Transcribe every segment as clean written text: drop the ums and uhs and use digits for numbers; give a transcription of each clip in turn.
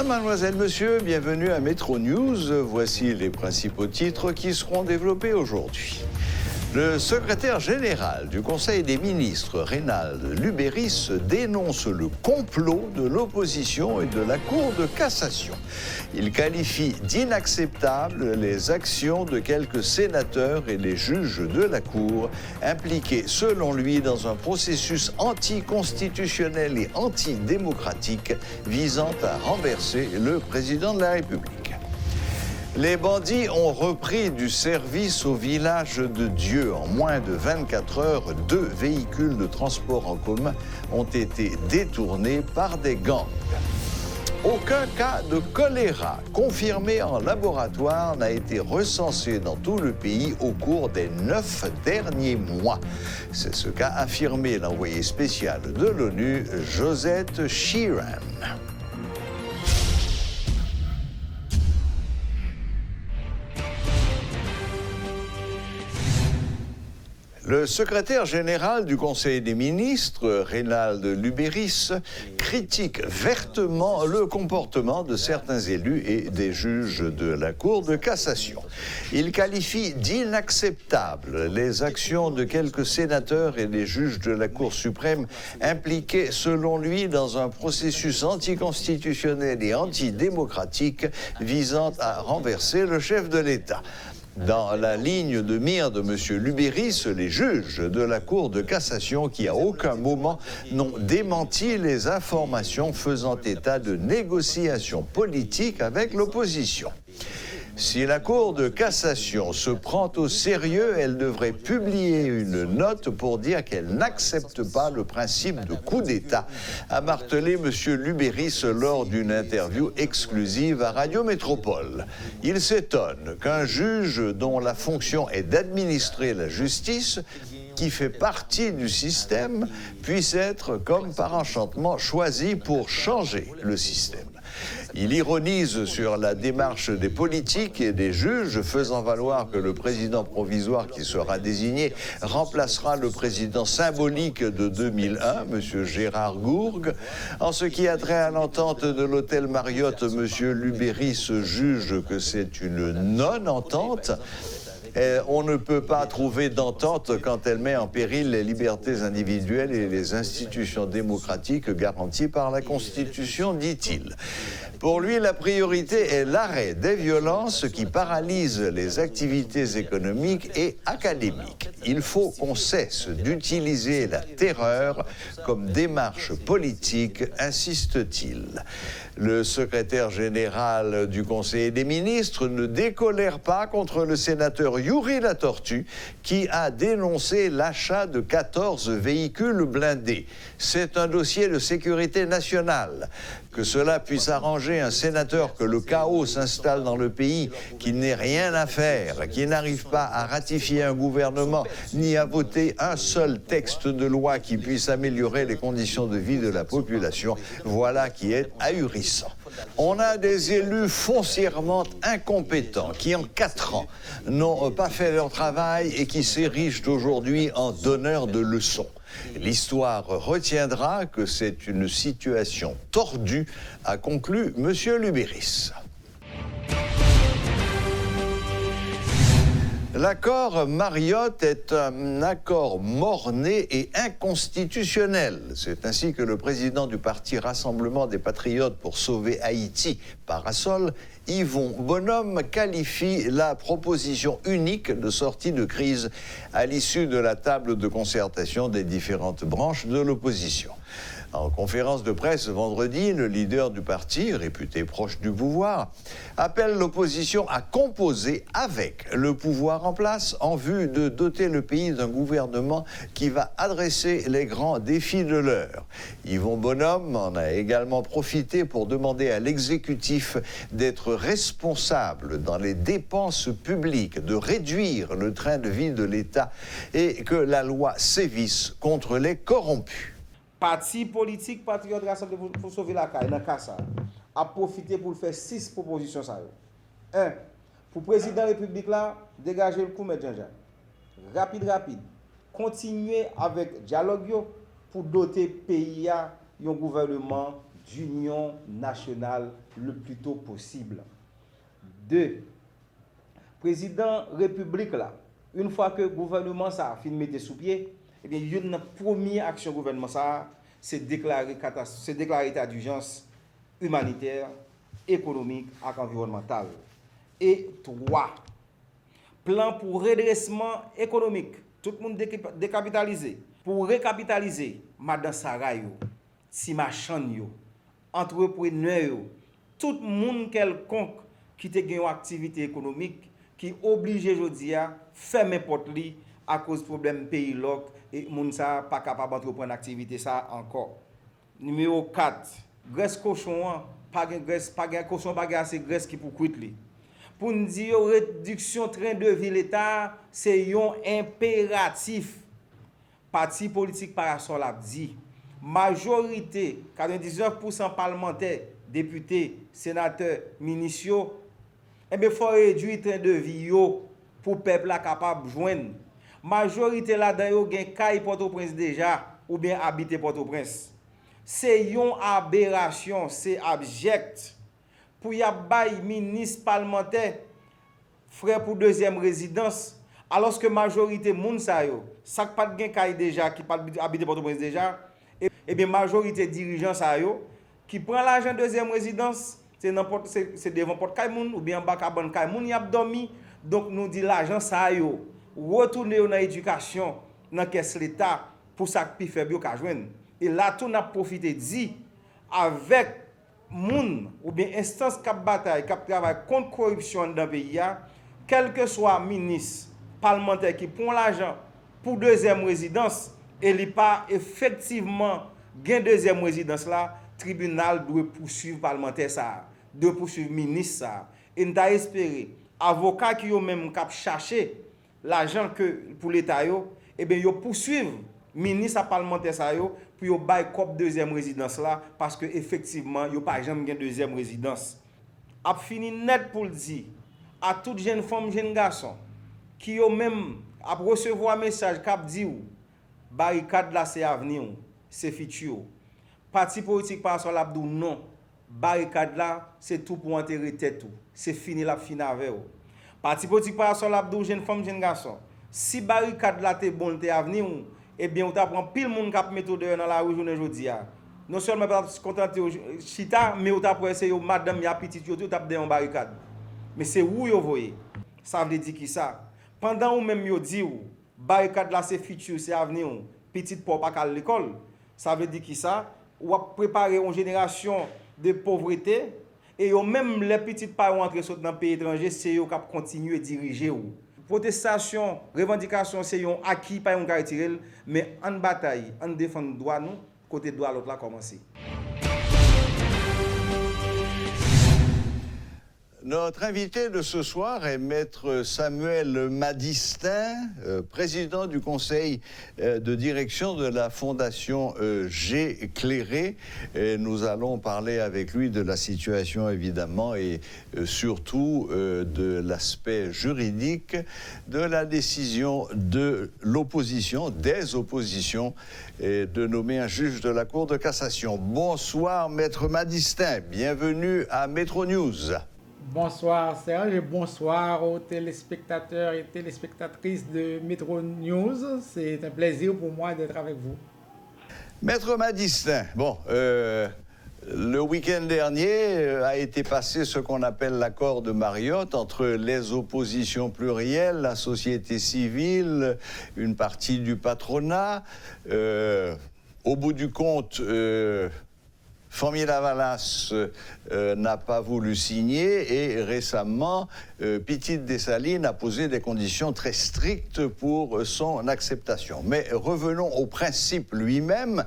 Mesdames, Mademoiselles, Messieurs, bienvenue à Métro News. Voici les principaux titres qui seront développés aujourd'hui. Le secrétaire général du Conseil des ministres, Reynald Lubéris, dénonce le complot de l'opposition et de la Cour de cassation. Il qualifie d'inacceptables les actions de quelques sénateurs et des juges de la Cour, impliqués, selon lui, dans un processus anticonstitutionnel et antidémocratique visant à renverser le président de la République. Les bandits ont repris du service au village de Dieu. En moins de 24 heures, 2 véhicules de transport en commun ont été détournés par des gangs. Aucun cas de choléra confirmé en laboratoire n'a été recensé dans tout le pays au cours des 9 derniers mois. C'est ce qu'a affirmé l'envoyé spécial de l'ONU, Josette Sheeran. Le secrétaire général du Conseil des ministres, Reynald Lubéris, critique vertement le comportement de certains élus et des juges de la Cour de cassation. Il qualifie d'inacceptables les actions de quelques sénateurs et des juges de la Cour suprême impliqués, selon lui, dans un processus anticonstitutionnel et antidémocratique visant à renverser le chef de l'État. Dans la ligne de mire de M. Lubéris, les juges de la Cour de cassation qui à aucun moment n'ont démenti les informations faisant état de négociations politiques avec l'opposition. Si la Cour de cassation se prend au sérieux, elle devrait publier une note pour dire qu'elle n'accepte pas le principe de coup d'État, a martelé M. Lubéris lors d'une interview exclusive à Radio Métropole. Il s'étonne qu'un juge dont la fonction est d'administrer la justice, qui fait partie du système, puisse être, comme par enchantement, choisi pour changer le système. Il ironise sur la démarche des politiques et des juges, faisant valoir que le président provisoire qui sera désigné remplacera le président symbolique de 2001, M. Gérard Gourgue. En ce qui a trait à l'entente de l'hôtel Marriott, M. Lubéris juge que c'est une non-entente. On ne peut pas trouver d'entente quand elle met en péril les libertés individuelles et les institutions démocratiques garanties par la Constitution, dit-il. Pour lui, la priorité est l'arrêt des violences qui paralysent les activités économiques et académiques. Il faut qu'on cesse d'utiliser la terreur comme démarche politique, insiste-t-il. Le secrétaire général du Conseil des ministres ne décolère pas contre le sénateur Youri Latortue qui a dénoncé l'achat de 14 véhicules blindés. C'est un dossier de sécurité nationale. Que cela puisse arranger un sénateur que le chaos s'installe dans le pays, qu'il n'ait rien à faire, qu'il n'arrive pas à ratifier un gouvernement, ni à voter un seul texte de loi qui puisse améliorer les conditions de vie de la population, voilà qui est ahurissant. On a des élus foncièrement incompétents qui, en 4 ans, n'ont pas fait leur travail et qui s'érigent aujourd'hui en donneurs de leçons. L'histoire retiendra que c'est une situation tordue, a conclu M. Lubéris. L'accord Marriott est un accord mort-né et inconstitutionnel. C'est ainsi que le président du parti Rassemblement des Patriotes pour sauver Haïti, Parasol, Yvon Bonhomme, qualifie la proposition unique de sortie de crise à l'issue de la table de concertation des différentes branches de l'opposition. En conférence de presse vendredi, le leader du parti, réputé proche du pouvoir, appelle l'opposition à composer avec le pouvoir en place en vue de doter le pays d'un gouvernement qui va adresser les grands défis de l'heure. Yvon Bonhomme en a également profité pour demander à l'exécutif d'être responsable dans les dépenses publiques, de réduire le train de vie de l'État et que la loi sévisse contre les corrompus. Parti politique patriote rassemblé pour sauver la caille, dans le cas ça, a profité pour faire 6 propositions. 1. Pour le président de la République, là, dégager le coup, Jean-Jean. Rapide. Continuer avec dialogue pour doter le pays à un gouvernement d'union nationale le plus tôt possible. 2. Président République là, une fois que le gouvernement ça a fini de mettre sous pied, eh bien, une première action gouvernement ça, c'est déclarer état d'urgence humanitaire, économique et environnemental. Et 3. Plan pour redressement économique. Tout le monde décapitalisé. Pour recapitaliser, Madame Saray, Simachan, entrepreneur, tout le monde quelconque qui te gagne une activité économique, qui oblige aujourd'hui à faire n'importe li à cause de problème pays loc et moun sa pas capable d'entreprendre activité ça encore. Numéro 4, graisse cochon, pas graisse, pas cochon, pas assez graisse qui pour quitter li. Pour nous dire réduction train de vie l'État, c'est un impératif. Parti politique parasol a dit, majorité, 99% parlementaires, députés, sénateurs, ministres, eh bien, il faut réduire le train de vie pour le peuple capable de joindre. Majorité là-dedans, il y a un Port-au-Prince déjà, ou bien habiter Port-au-Prince. C'est une aberration, c'est abject. Pour y avoir ministre parlementaire, frère pour deuxième résidence, alors que majorité moun sa yo, ça pas de gain déjà, qui pas habiter Port-au-Prince déjà, et bien majorité dirigeant sa yo, qui prend l'argent deuxième résidence, c'est devant porte kay moun ou bien bas cabane kay moun y a dormi. Donc nous dit l'argent ça yo retourner dans l'éducation dans caisse l'état pour ça pi faible ka joindre. Et là tout n'a profité dit avec moun ou bien instance qui bataille qui travaille contre corruption dans pays a, quel que soit ministre parlementaire qui prend l'argent pour deuxième résidence et il pas effectivement gain deuxième résidence là, tribunal doit poursuivre parlementaire ça, doit poursuivre ministre ça. Et nous espéré avocat qui ont même cap chercher l'argent que pour l'état yo, et bien yo poursuivre ministre parlementaire ça yo pour yo bail cop deuxième résidence là parce que effectivement yo pas jamais gain deuxième résidence. A fini net pour le dire à toute jeune femme, jeune garçon qui ont même à recevoir un message cap dit ou barricade là c'est avenir, c'est futur. Parti politique par son l'abdou non. Barricade là, c'est tout pour enterrer tête tout. C'est fini la fin avec ou. Parti politique par son l'abdou jeune femme, jeune garçon. Si barricade là t'es bon t'es avenir, eh bien on t'apprend pile monde cap mettre dehors dans la rue journée jodi a. Non seulement pas contenté chita, mais on t'apprend essayer madame ya petite yo tout t'a dans barricade. Mais c'est où yo voyez. Ça veut dire qui ça? Pendant ou même yo dit ou barricade là c'est futur, c'est avenir, petite pour pas à l'école. Ça veut dire qui ça? Ou a préparer une génération de pauvreté et même les petits parents entrer dans le pays étranger, c'est eux qui continuer à diriger. Protestation, revendication, c'est un acquis, pas un caractère, mais en bataille, en défendre droit nous, côté droit l'autre là commencer. Notre invité de ce soir est Maître Samuel Madistin, président du conseil de direction de la Fondation G. Cléré. Et nous allons parler avec lui de la situation évidemment et surtout de l'aspect juridique de la décision de l'opposition, des oppositions, de nommer un juge de la Cour de cassation. Bonsoir Maître Madistin, bienvenue à Métro News. Bonsoir Serge et bonsoir aux téléspectateurs et téléspectatrices de Métro News. C'est un plaisir pour moi d'être avec vous. Maître Madistin, bon, le week-end dernier a été passé ce qu'on appelle l'accord de Mariotte entre les oppositions plurielles, la société civile, une partie du patronat. Au bout du compte, Famille Lavalas n'a pas voulu signer et récemment, Petite Dessalines a posé des conditions très strictes pour son acceptation. Mais revenons au principe lui-même.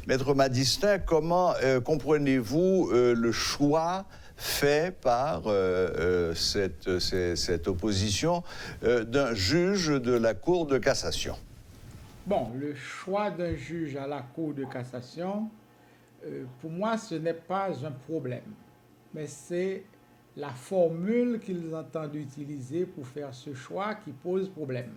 Maître Madistin, comment comprenez-vous le choix fait par cette opposition d'un juge de la Cour de cassation? Bon, le choix d'un juge à la Cour de cassation, pour moi, ce n'est pas un problème, mais c'est la formule qu'ils entendent utiliser pour faire ce choix qui pose problème.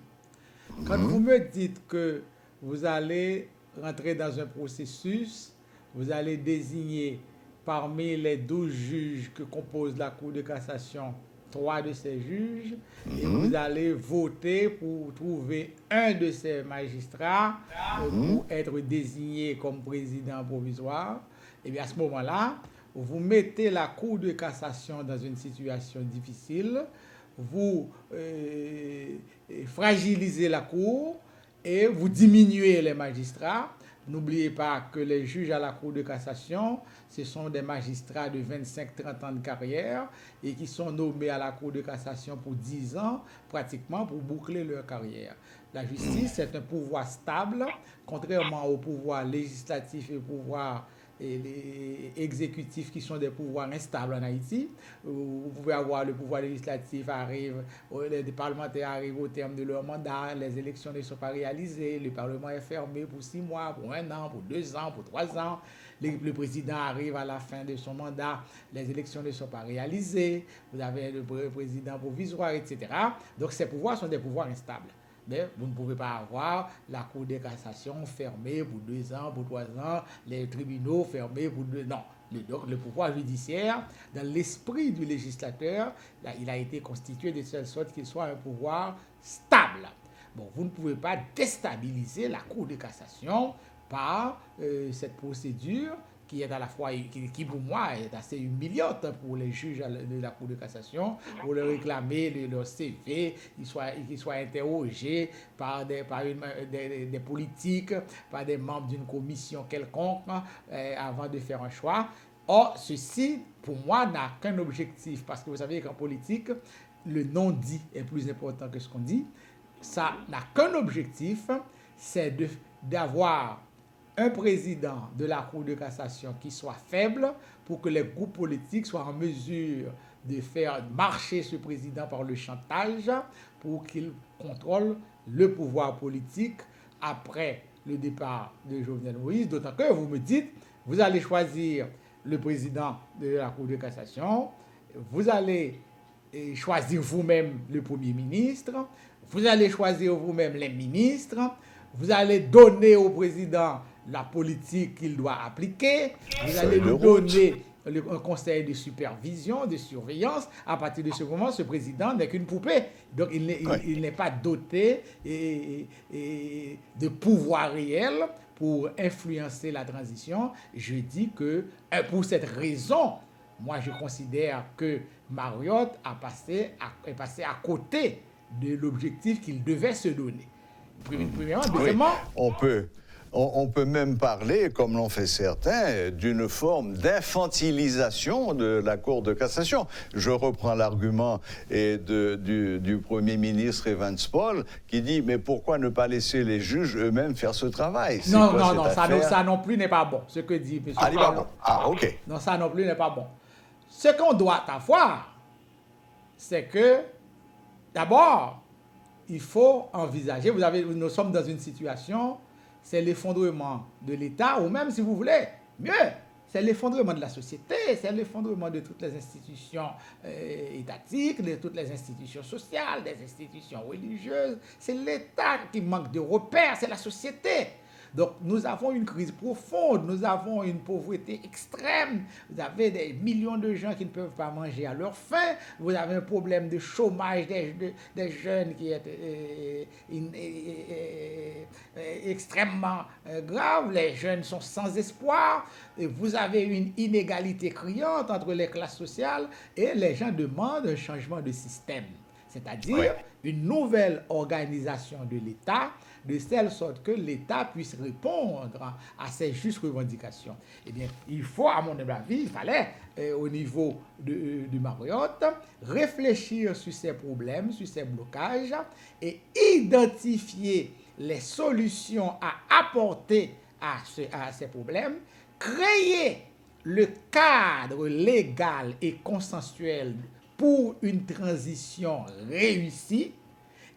Quand vous me dites que vous allez rentrer dans un processus, vous allez désigner parmi les 12 juges que compose la Cour de cassation, 3 de ces juges, et vous allez voter pour trouver un de ces magistrats pour être désigné comme président provisoire. Et bien à ce moment-là, vous mettez la Cour de cassation dans une situation difficile, vous fragilisez la Cour et vous diminuez les magistrats. N'oubliez pas que les juges à la Cour de cassation, ce sont des magistrats de 25-30 ans de carrière et qui sont nommés à la Cour de cassation pour 10 ans, pratiquement pour boucler leur carrière. La justice est un pouvoir stable, contrairement au pouvoir législatif et au pouvoir exécutifs qui sont des pouvoirs instables en Haïti. Vous pouvez avoir le pouvoir législatif arrive, les parlementaires arrivent au terme de leur mandat, les élections ne sont pas réalisées, le Parlement est fermé pour 6 mois, pour 1 an, pour 2 ans, pour 3 ans. Le président arrive à la fin de son mandat, les élections ne sont pas réalisées, vous avez le président provisoire, etc. Donc ces pouvoirs sont des pouvoirs instables. Mais vous ne pouvez pas avoir la Cour de cassation fermée pour 2 ans, pour 3 ans, les tribunaux fermés pour 2 ans. Donc le pouvoir judiciaire, dans l'esprit du législateur, là, il a été constitué de telle sorte qu'il soit un pouvoir stable. Bon, vous ne pouvez pas déstabiliser la Cour de cassation par cette procédure qui est à la fois, qui pour moi est assez humiliante pour les juges de la Cour de cassation, pour leur réclamer leur CV, qu'ils soient interrogés par des politiques, par des membres d'une commission quelconque, avant de faire un choix. Or, ceci, pour moi, n'a qu'un objectif, parce que vous savez qu'en politique, le non-dit est plus important que ce qu'on dit. Ça n'a qu'un objectif, c'est d'avoir un président de la Cour de cassation qui soit faible pour que les groupes politiques soient en mesure de faire marcher ce président par le chantage pour qu'il contrôle le pouvoir politique après le départ de Jovenel Moïse. D'autant que vous me dites, vous allez choisir le président de la Cour de cassation, vous allez choisir vous-même le Premier ministre, vous allez choisir vous-même les ministres, vous allez donner au président la politique qu'il doit appliquer, vous allez lui donner un conseil de supervision, de surveillance. À partir de ce moment, ce président n'est qu'une poupée. Donc, il n'est pas doté de pouvoir réel pour influencer la transition. Je dis que, pour cette raison, moi, je considère que Mariotte est passé à côté de l'objectif qu'il devait se donner. Premièrement, deuxièmement... On peut même parler, comme l'ont fait certains, d'une forme d'infantilisation de la Cour de cassation. Je reprends l'argument du Premier ministre Evans Paul qui dit « Mais pourquoi ne pas laisser les juges eux-mêmes faire ce travail ?» Non, ça non plus n'est pas bon, ce que dit M. Paul. Ah, ok. Non, ça non plus n'est pas bon. Ce qu'on doit avoir, c'est que, d'abord, il faut envisager, nous sommes dans une situation... c'est l'effondrement de l'État, ou même, si vous voulez, mieux, c'est l'effondrement de la société, c'est l'effondrement de toutes les institutions étatiques, de toutes les institutions sociales, des institutions religieuses. C'est l'État qui manque de repères, c'est la société. Donc, nous avons une crise profonde, nous avons une pauvreté extrême, vous avez des millions de gens qui ne peuvent pas manger à leur faim, vous avez un problème de chômage des jeunes qui est extrêmement grave, les jeunes sont sans espoir, et vous avez une inégalité criante entre les classes sociales et les gens demandent un changement de système, c'est-à-dire une nouvelle organisation de l'État, de telle sorte que l'État puisse répondre à ces justes revendications. Eh bien, il faut, à mon avis, il fallait, au niveau de Mariotte, réfléchir sur ces problèmes, sur ces blocages, et identifier les solutions à apporter à ces problèmes, créer le cadre légal et consensuel pour une transition réussie.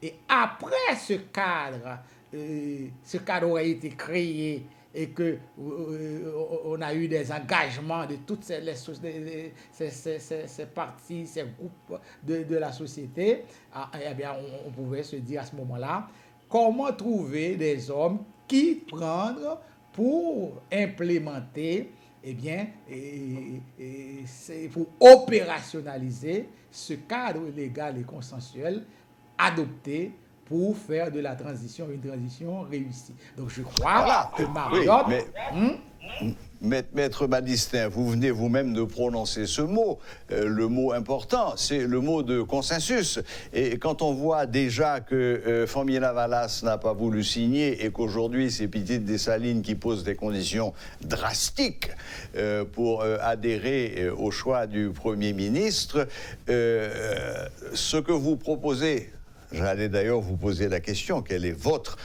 Et après ce cadre aurait été créé et que on a eu des engagements de toutes ces parties, ces groupes de la société, eh bien, on pouvait se dire à ce moment-là, comment trouver des hommes qui prendre pour implémenter eh bien, c'est pour opérationnaliser ce cadre légal et consensuel adopté pour faire de la transition une transition réussie. Donc je crois Voilà. que Mariotte... Oui, Maître Badistin, vous venez vous-même de prononcer ce mot. Le mot important, c'est le mot de consensus. Et quand on voit déjà que Famila Valas n'a pas voulu signer et qu'aujourd'hui c'est Petite Dessalines qui pose des conditions drastiques pour adhérer au choix du Premier ministre, ce que vous proposez... J'allais d'ailleurs vous poser la question, quelle est votre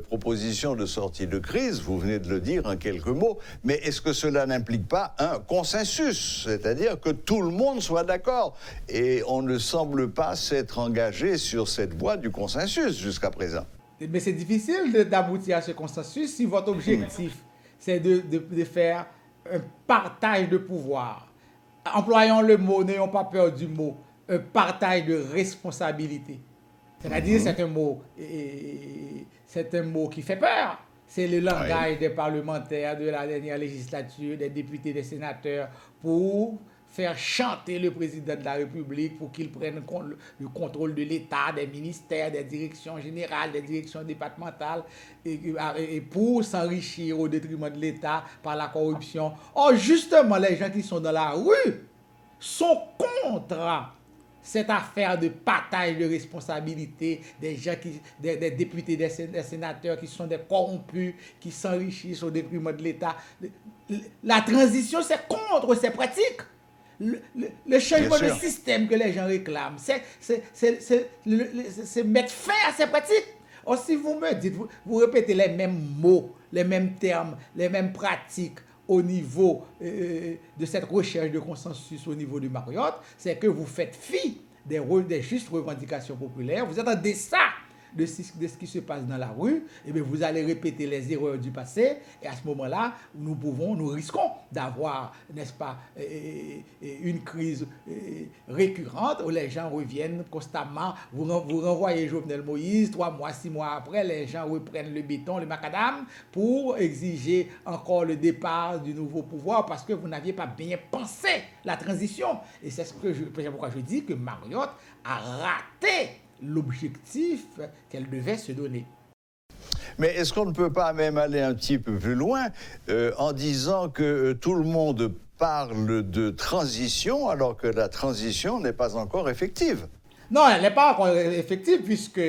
proposition de sortie de crise? Vous venez de le dire en quelques mots, mais est-ce que cela n'implique pas un consensus? C'est-à-dire que tout le monde soit d'accord. Et on ne semble pas s'être engagé sur cette voie du consensus jusqu'à présent. Mais c'est difficile d'aboutir à ce consensus si votre objectif, c'est de faire un partage de pouvoir. Employons le mot, n'ayons pas peur du mot, un partage de responsabilité. C'est-à-dire, c'est un mot qui fait peur. C'est le langage des parlementaires de la dernière législature, des députés, des sénateurs, pour faire chanter le président de la République pour qu'il prenne le contrôle de l'État, des ministères, des directions générales, des directions départementales, et pour s'enrichir au détriment de l'État par la corruption. Or, justement, les gens qui sont dans la rue sont contre cette affaire de partage de responsabilité, des gens des députés, des sénateurs qui sont des corrompus, qui s'enrichissent au détriment de l'État. La transition, c'est contre ces pratiques. Le changement de système que les gens réclament, c'est mettre fin à ces pratiques. Or, si vous me dites, vous répétez les mêmes mots, les mêmes termes, les mêmes pratiques, au niveau de cette recherche de consensus au niveau du Mariotte, c'est que vous faites fi des justes revendications populaires, vous attendez ça de ce qui se passe dans la rue, et bien vous allez répéter les erreurs du passé, et à ce moment-là, nous risquons d'avoir, n'est-ce pas, une crise récurrente où les gens reviennent constamment, vous renvoyez Jovenel Moïse, 3 mois, 6 mois après, les gens reprennent le béton, le macadam, pour exiger encore le départ du nouveau pouvoir, parce que vous n'aviez pas bien pensé la transition. Et c'est pourquoi je dis que Mariotte a raté l'objectif qu'elle devait se donner. Mais est-ce qu'on ne peut pas même aller un petit peu plus loin en disant que tout le monde parle de transition alors que la transition n'est pas encore effective? Non, elle n'est pas encore effective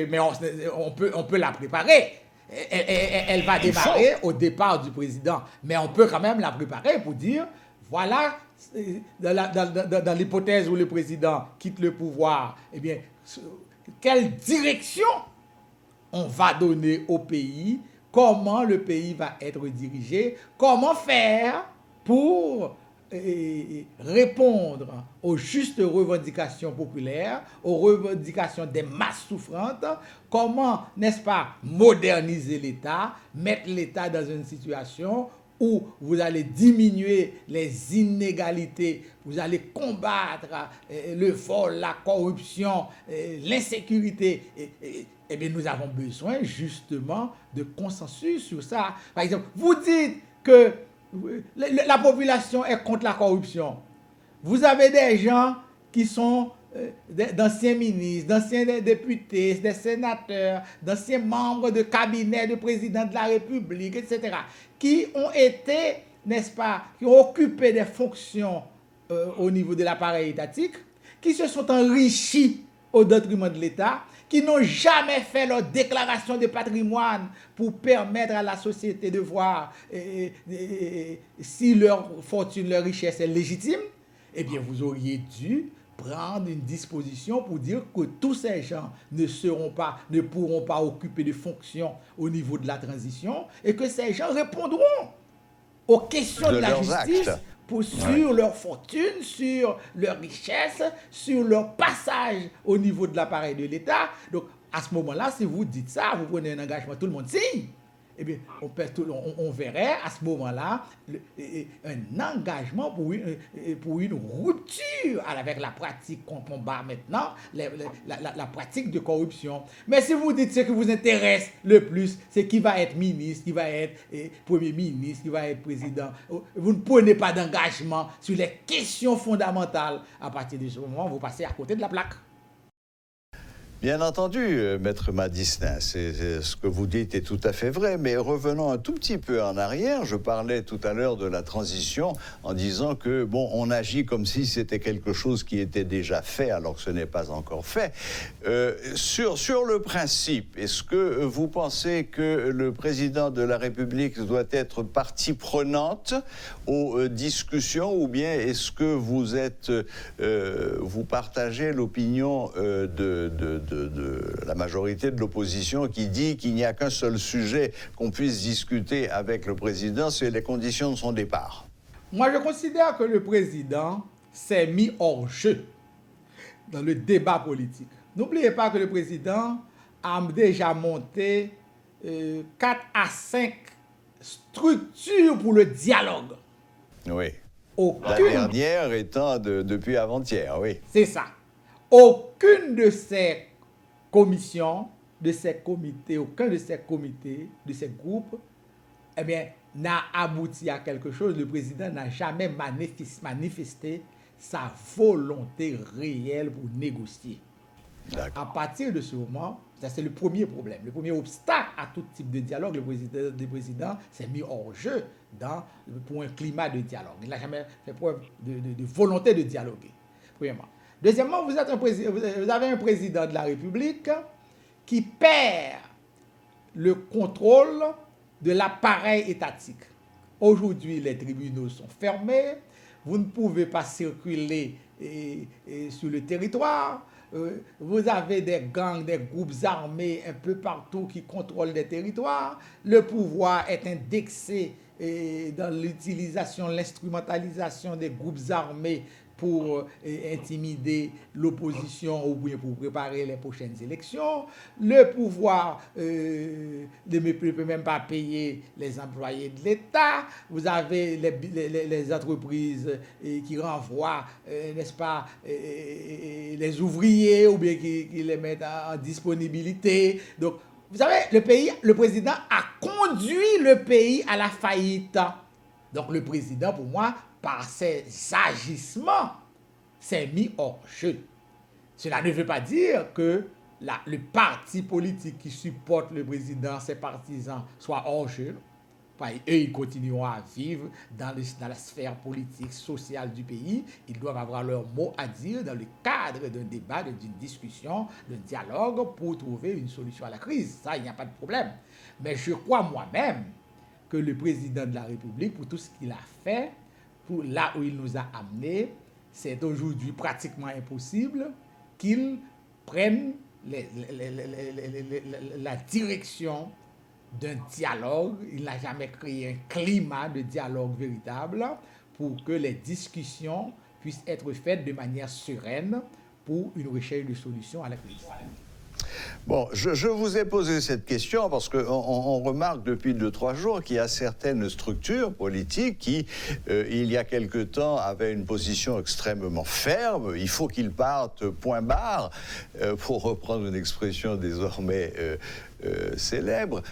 mais on peut la préparer. Elle va démarrer au départ du président, mais on peut quand même la préparer pour dire, voilà, dans l'hypothèse où le président quitte le pouvoir, eh bien, quelle direction on va donner au pays, comment le pays va être dirigé, comment faire pour répondre aux justes revendications populaires, aux revendications des masses souffrantes, comment, n'est-ce pas, moderniser l'État, mettre l'État dans une situation où vous allez diminuer les inégalités, vous allez combattre le vol, la corruption, l'insécurité. Eh bien, nous avons besoin justement de consensus sur ça. Par exemple, vous dites que la population est contre la corruption. Vous avez des gens qui sont d'anciens ministres, d'anciens députés, des sénateurs, d'anciens membres de cabinet de président de la République, etc., qui ont été, n'est-ce pas, qui ont occupé des fonctions au niveau de l'appareil étatique, qui se sont enrichis au détriment de l'État, qui n'ont jamais fait leur déclaration de patrimoine pour permettre à la société de voir si leur fortune, leur richesse est légitime, eh bien, vous auriez dû prendre une disposition pour dire que tous ces gens ne pourront pas occuper de fonctions au niveau de la transition et que ces gens répondront aux questions de la justice sur leur fortune, sur leur richesse, sur leur passage au niveau de l'appareil de l'État. Donc, à ce moment-là, si vous dites ça, vous prenez un engagement, tout le monde signe. eh bien, on verrait à ce moment-là un engagement pour une rupture avec la pratique qu'on combat maintenant, la pratique de corruption. Mais si vous dites ce qui vous intéresse le plus, c'est qui va être ministre, qui va être premier ministre, qui va être président, vous ne prenez pas d'engagement sur les questions fondamentales. À partir de ce moment, vous passez à côté de la plaque. Bien entendu, Maître Madisnin, ce que vous dites est tout à fait vrai, mais revenons un tout petit peu en arrière. Je parlais tout à l'heure de la transition en disant que, bon, on agit comme si c'était quelque chose qui était déjà fait alors que ce n'est pas encore fait. Sur le principe, est-ce que vous pensez que le président de la République doit être partie prenante aux discussions ou bien est-ce que vous partagez l'opinion de la majorité de l'opposition qui dit qu'il n'y a qu'un seul sujet qu'on puisse discuter avec le président, c'est les conditions de son départ? Moi, je considère que le président s'est mis hors jeu dans le débat politique. N'oubliez pas que le président a déjà monté 4 à 5 structures pour le dialogue. Oui. La dernière étant depuis avant-hier, oui. C'est ça. Aucune de ces commissions, de ces comités, aucun de ces comités, de ces groupes, eh bien, n'a abouti à quelque chose. Le président n'a jamais manifesté sa volonté réelle pour négocier. À partir de ce moment, ça c'est le premier problème. Le premier obstacle à tout type de dialogue, le président s'est mis hors jeu pour un climat de dialogue. Il n'a jamais fait preuve de volonté de dialoguer, premièrement. Deuxièmement, vous avez un président de la République qui perd le contrôle de l'appareil étatique. Aujourd'hui, les tribunaux sont fermés, vous ne pouvez pas circuler sur le territoire, vous avez des gangs, des groupes armés un peu partout qui contrôlent les territoires, le pouvoir est indexé dans l'utilisation, l'instrumentalisation des groupes armés pour intimider l'opposition ou bien pour préparer les prochaines élections. Le pouvoir ne peut même pas payer les employés de l'État. Vous avez les entreprises qui renvoient, n'est-ce pas, les ouvriers ou bien qui les mettent en disponibilité. Donc, vous savez, le président a conduit le pays à la faillite. Donc, le président, pour moi, par ses agissements, s'est mis hors jeu. Cela ne veut pas dire que le parti politique qui supporte le président, ses partisans, soit hors jeu. Eux, ils continueront à vivre dans la sphère politique, sociale du pays. Ils doivent avoir leur mot à dire dans le cadre d'un débat, d'une discussion, d'un dialogue pour trouver une solution à la crise. Ça, il n'y a pas de problème. Mais je crois moi-même que le président de la République, pour tout ce qu'il a fait, pour là où il nous a amenés, c'est aujourd'hui pratiquement impossible qu'il prenne la direction d'un dialogue. Il n'a jamais créé un climat de dialogue véritable pour que les discussions puissent être faites de manière sereine pour une recherche de solution à la crise. Bon, je vous ai posé cette question parce qu'on remarque depuis 2-3 jours qu'il y a certaines structures politiques qui, il y a quelque temps, avaient une position extrêmement ferme. Il faut qu'ils partent, point barre, pour reprendre une expression désormais célèbre,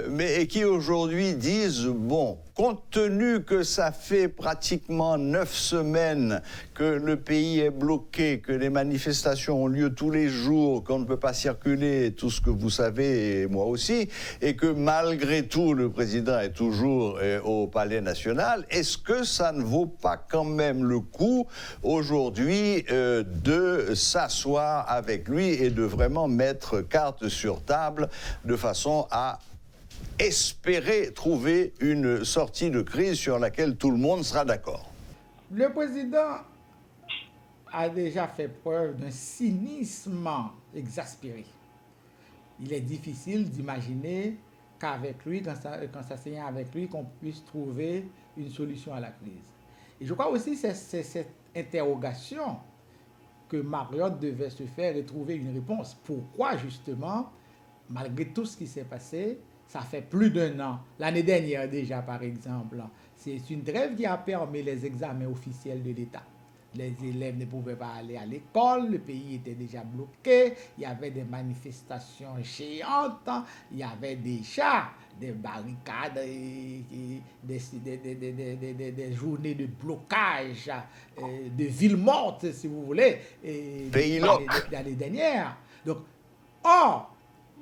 mais qui aujourd'hui disent, bon, compte tenu que ça fait pratiquement 9 semaines que le pays est bloqué, que les manifestations ont lieu tous les jours, qu'on ne peut pas circuler, tout ce que vous savez, et moi aussi, et que malgré tout, le président est toujours au Palais national, est-ce que ça ne vaut pas quand même le coup, aujourd'hui, de s'asseoir avec lui et de vraiment mettre carte sur table de façon à espérer trouver une sortie de crise sur laquelle tout le monde sera d'accord? Le président a déjà fait preuve d'un cynisme exaspéré. Il est difficile d'imaginer qu'avec lui, qu'en s'asseyant avec lui, qu'on puisse trouver une solution à la crise. Et je crois aussi que c'est cette interrogation que Mariotte devait se faire et trouver une réponse. Pourquoi, justement, malgré tout ce qui s'est passé, ça fait plus d'1 an, l'année dernière déjà par exemple, c'est une grève qui a permis les examens officiels de l'État. Les élèves ne pouvaient pas aller à l'école, le pays était déjà bloqué, il y avait des manifestations géantes, il y avait déjà des barricades, des journées de blocage, de villes mortes, si vous voulez, l'année dernière. Donc, or,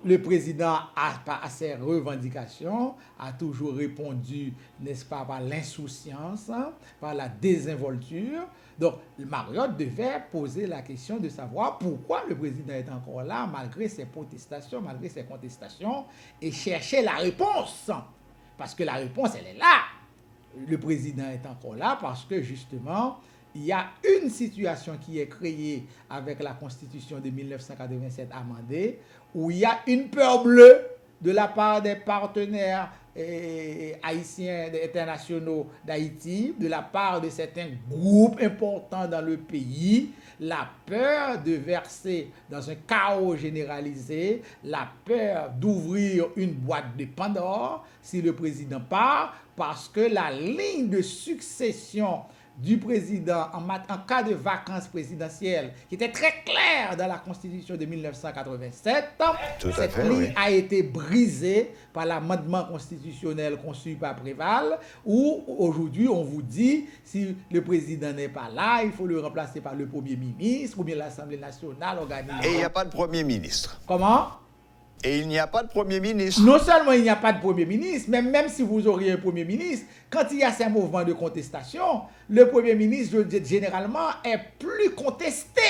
le président, à ses revendications, a toujours répondu, n'est-ce pas, par l'insouciance, par la désinvolture. Donc, Mariotte devait poser la question de savoir pourquoi le président est encore là, malgré ses protestations, malgré ses contestations, et chercher la réponse. Parce que la réponse, elle est là. Le président est encore là parce que, justement, il y a une situation qui est créée avec la Constitution de 1987 amendée, où il y a une peur bleue de la part des partenaires haïtiens internationaux d'Haïti, de la part de certains groupes importants dans le pays, la peur de verser dans un chaos généralisé, la peur d'ouvrir une boîte de Pandore si le président part, parce que la ligne de succession du président en cas de vacances présidentielles, qui était très claire dans la Constitution de 1987, cette ligne a été brisée par l'amendement constitutionnel conçu par Préval, où aujourd'hui on vous dit, si le président n'est pas là, il faut le remplacer par le Premier ministre ou bien l'Assemblée nationale organisée. Et il n'y a pas de Premier ministre. Comment ? Et il n'y a pas de Premier ministre. Non seulement il n'y a pas de Premier ministre, mais même si vous auriez un Premier ministre, quand il y a ces mouvements de contestation, le Premier ministre, généralement, est plus contesté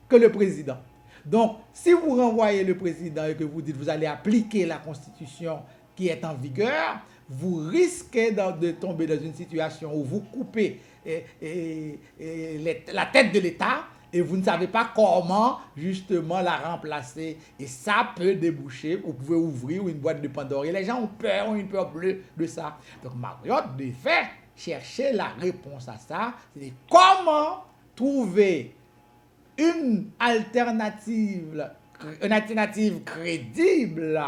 que le président. Donc, si vous renvoyez le président et que vous dites que vous allez appliquer la Constitution qui est en vigueur, vous risquez de tomber dans une situation où vous coupez la tête de l'État, et vous ne savez pas comment, justement, la remplacer. Et ça peut déboucher, vous pouvez ouvrir une boîte de Pandore. Et les gens ont une peur bleue de ça. Donc, Mariotte devait chercher la réponse à ça. C'est comment trouver une alternative crédible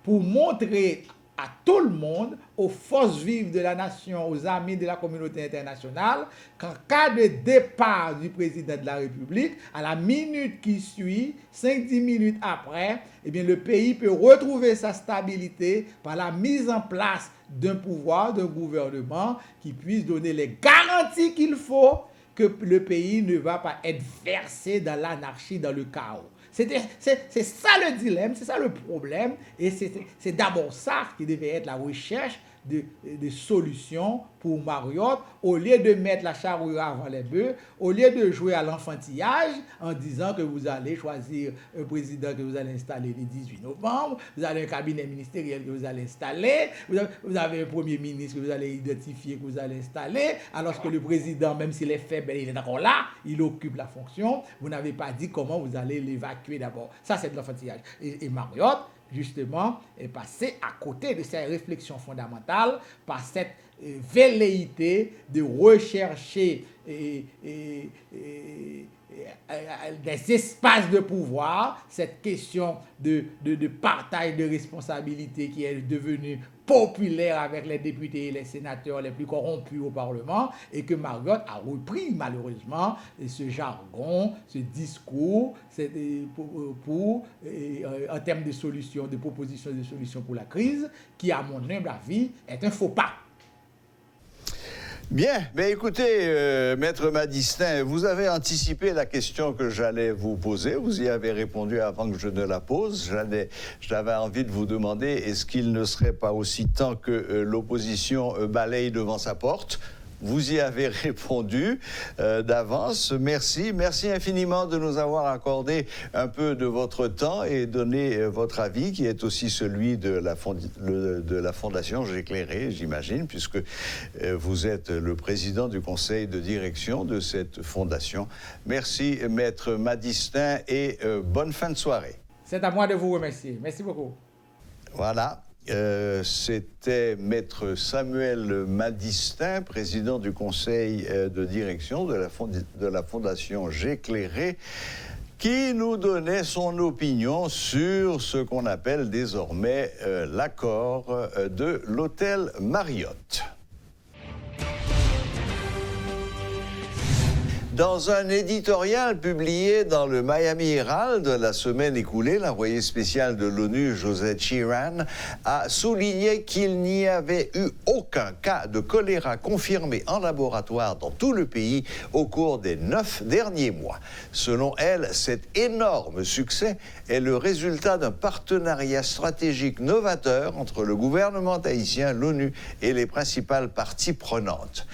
pour montrer à tout le monde, aux forces vives de la nation, aux amis de la communauté internationale, qu'en cas de départ du président de la République, à la minute qui suit, 5-10 minutes après, eh bien, le pays peut retrouver sa stabilité par la mise en place d'un pouvoir, d'un gouvernement qui puisse donner les garanties qu'il faut que le pays ne va pas être versé dans l'anarchie, dans le chaos. C'est ça le dilemme, c'est ça le problème, et c'est d'abord ça qui devait être la recherche de solutions pour Mariotte, au lieu de mettre la charrue avant les bœufs, au lieu de jouer à l'enfantillage en disant que vous allez choisir un président que vous allez installer le 18 novembre, vous avez un cabinet ministériel que vous allez installer, vous avez un premier ministre que vous allez identifier, que vous allez installer, alors que le président, même s'il est faible, il est encore là, il occupe la fonction, vous n'avez pas dit comment vous allez l'évacuer d'abord. Ça, c'est de l'enfantillage. Et Mariotte, justement, est passé à côté de ces réflexions fondamentales par cette velléité de rechercher des espaces de pouvoir, cette question de partage de responsabilités qui est devenue populaire avec les députés et les sénateurs les plus corrompus au Parlement, et que Mariotte a repris malheureusement ce jargon, ce discours en termes de solutions, de propositions de solutions pour la crise, qui à mon humble avis est un faux pas. Bien, mais écoutez, Maître Madistin, vous avez anticipé la question que j'allais vous poser. Vous y avez répondu avant que je ne la pose. J'avais envie de vous demander, est-ce qu'il ne serait pas aussi temps que l'opposition balaye devant sa porte ? Vous y avez répondu d'avance. Merci. Merci infiniment de nous avoir accordé un peu de votre temps et donné votre avis, qui est aussi celui de la Fondation J'éclairé, j'imagine, puisque vous êtes le président du conseil de direction de cette fondation. Merci, Maître Madistin, et bonne fin de soirée. C'est à moi de vous remercier. Merci beaucoup. Voilà. C'était Maître Samuel Madistin, président du conseil de direction de la Fondation J'éclairé, qui nous donnait son opinion sur ce qu'on appelle désormais l'accord de l'hôtel Marriott. Dans un éditorial publié dans le Miami Herald la semaine écoulée, l'envoyé spécial de l'ONU, Joseph Sheeran, a souligné qu'il n'y avait eu aucun cas de choléra confirmé en laboratoire dans tout le pays au cours des 9 derniers mois. Selon elle, cet énorme succès est le résultat d'un partenariat stratégique novateur entre le gouvernement haïtien, l'ONU et les principales parties prenantes.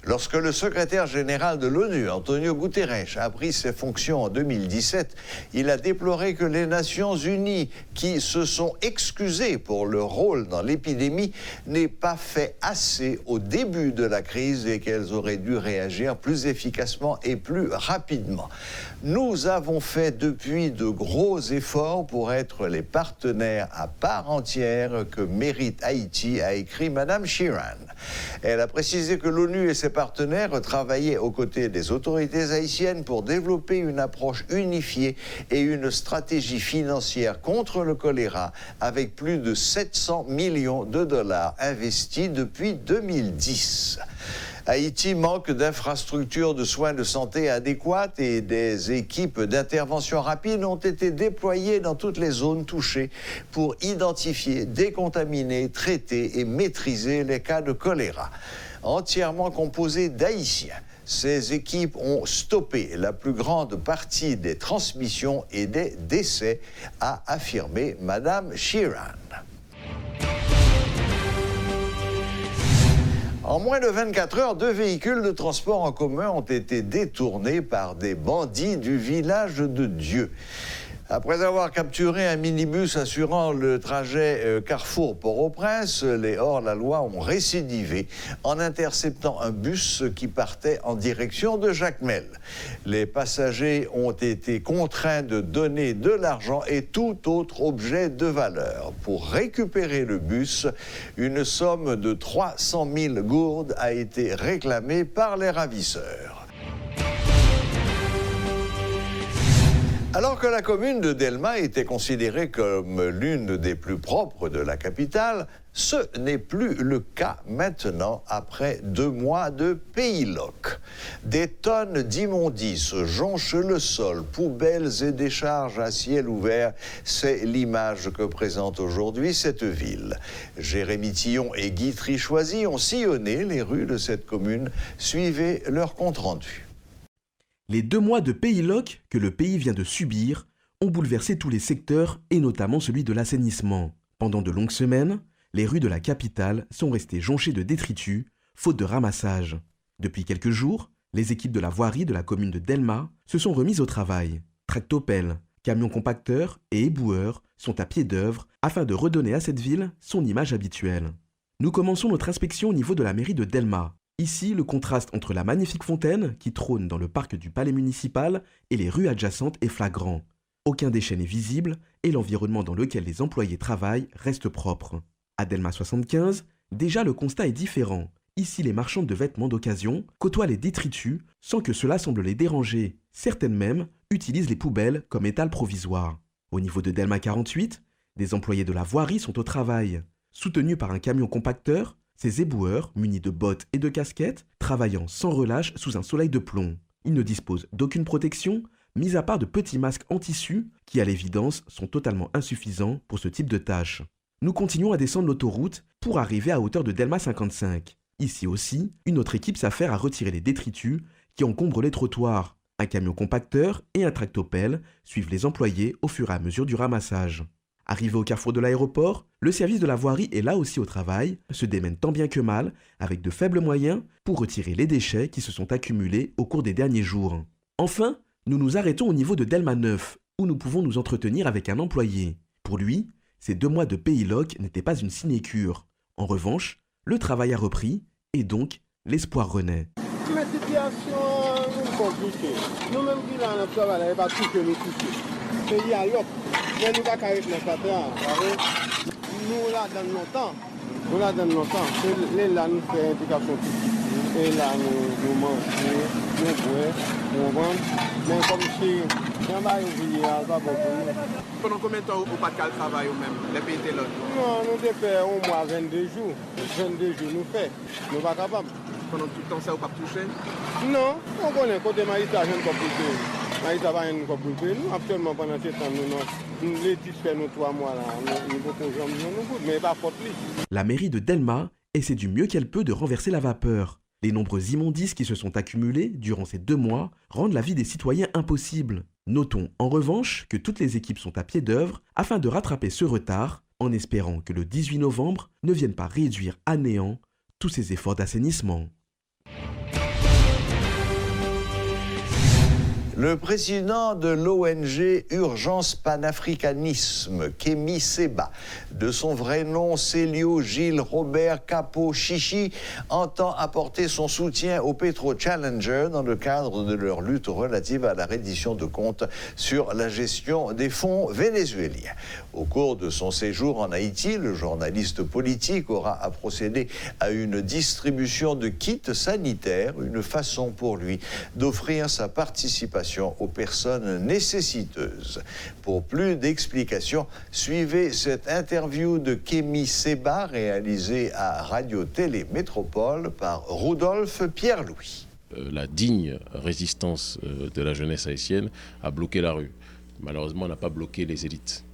Lorsque le secrétaire général de l'ONU, Antonio Guterres, a pris ses fonctions en 2017, il a déploré que les Nations unies, qui se sont excusées pour leur rôle dans l'épidémie, n'aient pas fait assez au début de la crise et qu'elles auraient dû réagir plus efficacement et plus rapidement. Nous avons fait depuis de gros efforts pour être les partenaires à part entière que mérite Haïti, a écrit Mme Sheeran. Elle a précisé que l'ONU et ses partenaires travaillaient aux côtés des autorités haïtiennes pour développer une approche unifiée et une stratégie financière contre le choléra avec plus de 700 millions de dollars investis depuis 2010. Haïti manque d'infrastructures de soins de santé adéquates et des équipes d'intervention rapide ont été déployées dans toutes les zones touchées pour identifier, décontaminer, traiter et maîtriser les cas de choléra. Entièrement composées d'Haïtiens, ces équipes ont stoppé la plus grande partie des transmissions et des décès, a affirmé Mme Sheeran. En moins de 24 heures, 2 véhicules de transport en commun ont été détournés par des bandits du village de Dieu. Après avoir capturé un minibus assurant le trajet Carrefour-Port-au-Prince, les hors-la-loi ont récidivé en interceptant un bus qui partait en direction de Jacmel. Les passagers ont été contraints de donner de l'argent et tout autre objet de valeur. Pour récupérer le bus, une somme de 300 000 gourdes a été réclamée par les ravisseurs. Alors que la commune de Delma était considérée comme l'une des plus propres de la capitale, ce n'est plus le cas maintenant après 2 mois de pays-loc. Des tonnes d'immondices jonchent le sol, poubelles et décharges à ciel ouvert, c'est l'image que présente aujourd'hui cette ville. Jérémy Tillon et Guy Trichoisy ont sillonné les rues de cette commune. Suivez leur compte-rendu. Les 2 mois de pays-loc que le pays vient de subir ont bouleversé tous les secteurs et notamment celui de l'assainissement. Pendant de longues semaines, les rues de la capitale sont restées jonchées de détritus, faute de ramassage. Depuis quelques jours, les équipes de la voirie de la commune de Delma se sont remises au travail. Tractopelles, camions compacteurs et éboueurs sont à pied d'œuvre afin de redonner à cette ville son image habituelle. Nous commençons notre inspection au niveau de la mairie de Delma. Ici, le contraste entre la magnifique fontaine qui trône dans le parc du palais municipal et les rues adjacentes est flagrant. Aucun déchet n'est visible et l'environnement dans lequel les employés travaillent reste propre. À Delma 75, déjà le constat est différent. Ici, les marchands de vêtements d'occasion côtoient les détritus sans que cela semble les déranger. Certaines même utilisent les poubelles comme étal provisoire. Au niveau de Delma 48, des employés de la voirie sont au travail. Soutenus par un camion compacteur, ces éboueurs, munis de bottes et de casquettes, travaillant sans relâche sous un soleil de plomb. Ils ne disposent d'aucune protection, mis à part de petits masques en tissu qui, à l'évidence, sont totalement insuffisants pour ce type de tâches. Nous continuons à descendre l'autoroute pour arriver à hauteur de Delma 55. Ici aussi, une autre équipe s'affaire à retirer les détritus qui encombrent les trottoirs. Un camion compacteur et un tractopelle suivent les employés au fur et à mesure du ramassage. Arrivé au carrefour de l'aéroport, le service de la voirie est là aussi au travail, se démène tant bien que mal, avec de faibles moyens, pour retirer les déchets qui se sont accumulés au cours des derniers jours. Enfin, nous nous arrêtons au niveau de Delma 9, où nous pouvons nous entretenir avec un employé. Pour lui, ces 2 mois de pays-loc n'étaient pas une sinécure. En revanche, le travail a repris, et donc, l'espoir renaît. La situation est compliquée. Nous-mêmes qui là, notre travail n'est pas tout que nous toucher. Pays à l'autre. Mais nous ne pouvons pas arrêter notre travail. Nous là dans longtemps. C'est là nous fait implication. Et là, nous mangeons, nous bois, nous vendons. Mais comme si on va ouvrir, ça va pour nous. Pendant combien de temps au pas de travail ou même les pays étaient là? Non, nous devons faire au moins 22 jours. 22 jours nous faisons. Nous ne sommes pas capables. Pendant tout le temps, ça, vous pas touché? Non, on connaît côté Maïta, je ne peux plus. Maïta va rien plus. Nous, actuellement, pendant ce temps, nous les fait nous 3 mois là. Nous ne pouvons jamais nous mais pas faute. La mairie de Delma essaie du mieux qu'elle peut de renverser la vapeur. Les nombreux immondices qui se sont accumulés durant ces 2 mois rendent la vie des citoyens impossible. Notons en revanche que toutes les équipes sont à pied d'œuvre afin de rattraper ce retard, en espérant que le 18 novembre ne vienne pas réduire à néant tous ces efforts d'assainissement. Le président de l'ONG Urgence Panafricanisme, Kémy Séba, de son vrai nom Célio Gilles Robert Capo Chichi, entend apporter son soutien aux Petro-Challengers dans le cadre de leur lutte relative à la reddition de comptes sur la gestion des fonds vénézuéliens. Au cours de son séjour en Haïti, le journaliste politique aura à procéder à une distribution de kits sanitaires, une façon pour lui d'offrir sa participation aux personnes nécessiteuses. Pour plus d'explications, suivez cette interview de Kémy Séba réalisée à Radio-Télé Métropole par Rudolph Pierre-Louis. La digne résistance de la jeunesse haïtienne a bloqué la rue. Malheureusement, elle n'a pas bloqué les élites.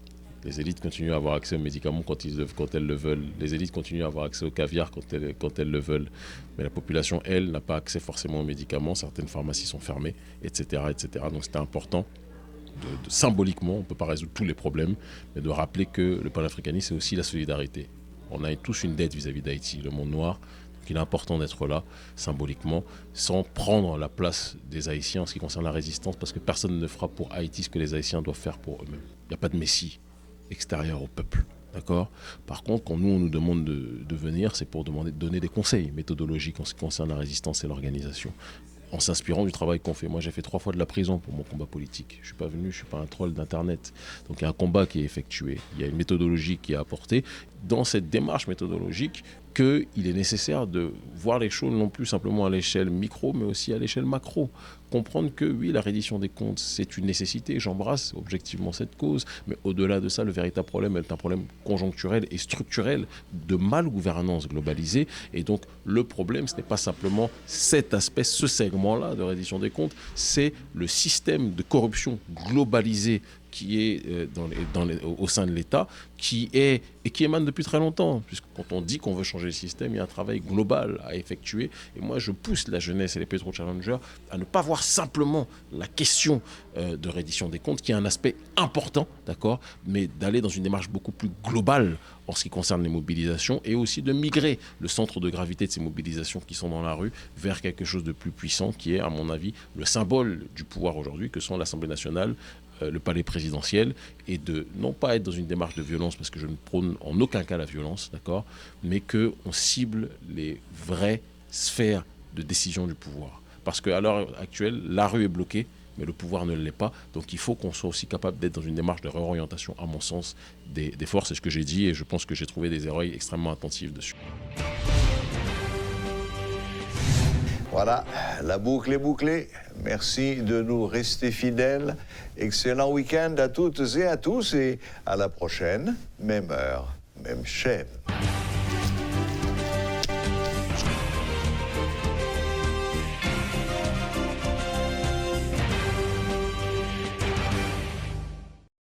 Les élites continuent à avoir accès aux médicaments quand elles le veulent. Les élites continuent à avoir accès au caviar quand elles le veulent. Mais la population, elle, n'a pas accès forcément aux médicaments. Certaines pharmacies sont fermées, etc. etc. Donc c'était important, symboliquement, on ne peut pas résoudre tous les problèmes, mais de rappeler que le panafricanisme, c'est aussi la solidarité. On a tous une dette vis-à-vis d'Haïti, le monde noir. Donc il est important d'être là, symboliquement, sans prendre la place des Haïtiens en ce qui concerne la résistance, parce que personne ne fera pour Haïti ce que les Haïtiens doivent faire pour eux-mêmes. Il n'y a pas de messie extérieur au peuple, d'accord? Par contre, quand on nous demande de venir, c'est pour donner des conseils méthodologiques en ce qui concerne la résistance et l'organisation, en s'inspirant du travail qu'on fait. Moi, j'ai fait 3 fois de la prison pour mon combat politique. Je ne suis pas venu, je ne suis pas un troll d'Internet. Donc, il y a un combat qui est effectué. Il y a une méthodologie qui est apportée. Dans cette démarche méthodologique, qu'il est nécessaire de voir les choses non plus simplement à l'échelle micro, mais aussi à l'échelle macro. Comprendre que oui, la reddition des comptes, c'est une nécessité, j'embrasse objectivement cette cause, mais au-delà de ça, le véritable problème est un problème conjoncturel et structurel de mal-gouvernance globalisée. Et donc, le problème, ce n'est pas simplement cet aspect, ce segment-là de reddition des comptes, c'est le système de corruption globalisé qui est au sein de l'État, qui émane depuis très longtemps. Puisque quand on dit qu'on veut changer le système, il y a un travail global à effectuer. Et moi, je pousse la jeunesse et les Petro-Challengers à ne pas voir simplement la question de reddition des comptes, qui est un aspect important, d'accord, mais d'aller dans une démarche beaucoup plus globale en ce qui concerne les mobilisations, et aussi de migrer le centre de gravité de ces mobilisations qui sont dans la rue vers quelque chose de plus puissant, qui est, à mon avis, le symbole du pouvoir aujourd'hui, que sont l'Assemblée nationale, le palais présidentiel, et de non pas être dans une démarche de violence, parce que je ne prône en aucun cas la violence, d'accord, mais qu'on cible les vraies sphères de décision du pouvoir. Parce qu'à l'heure actuelle, la rue est bloquée, mais le pouvoir ne l'est pas. Donc il faut qu'on soit aussi capable d'être dans une démarche de réorientation, à mon sens, des forces. C'est ce que j'ai dit, et je pense que j'ai trouvé des oreilles extrêmement attentives dessus. Voilà, la boucle est bouclée. Merci de nous rester fidèles. Excellent week-end à toutes et à tous, et à la prochaine, même heure, même chaîne.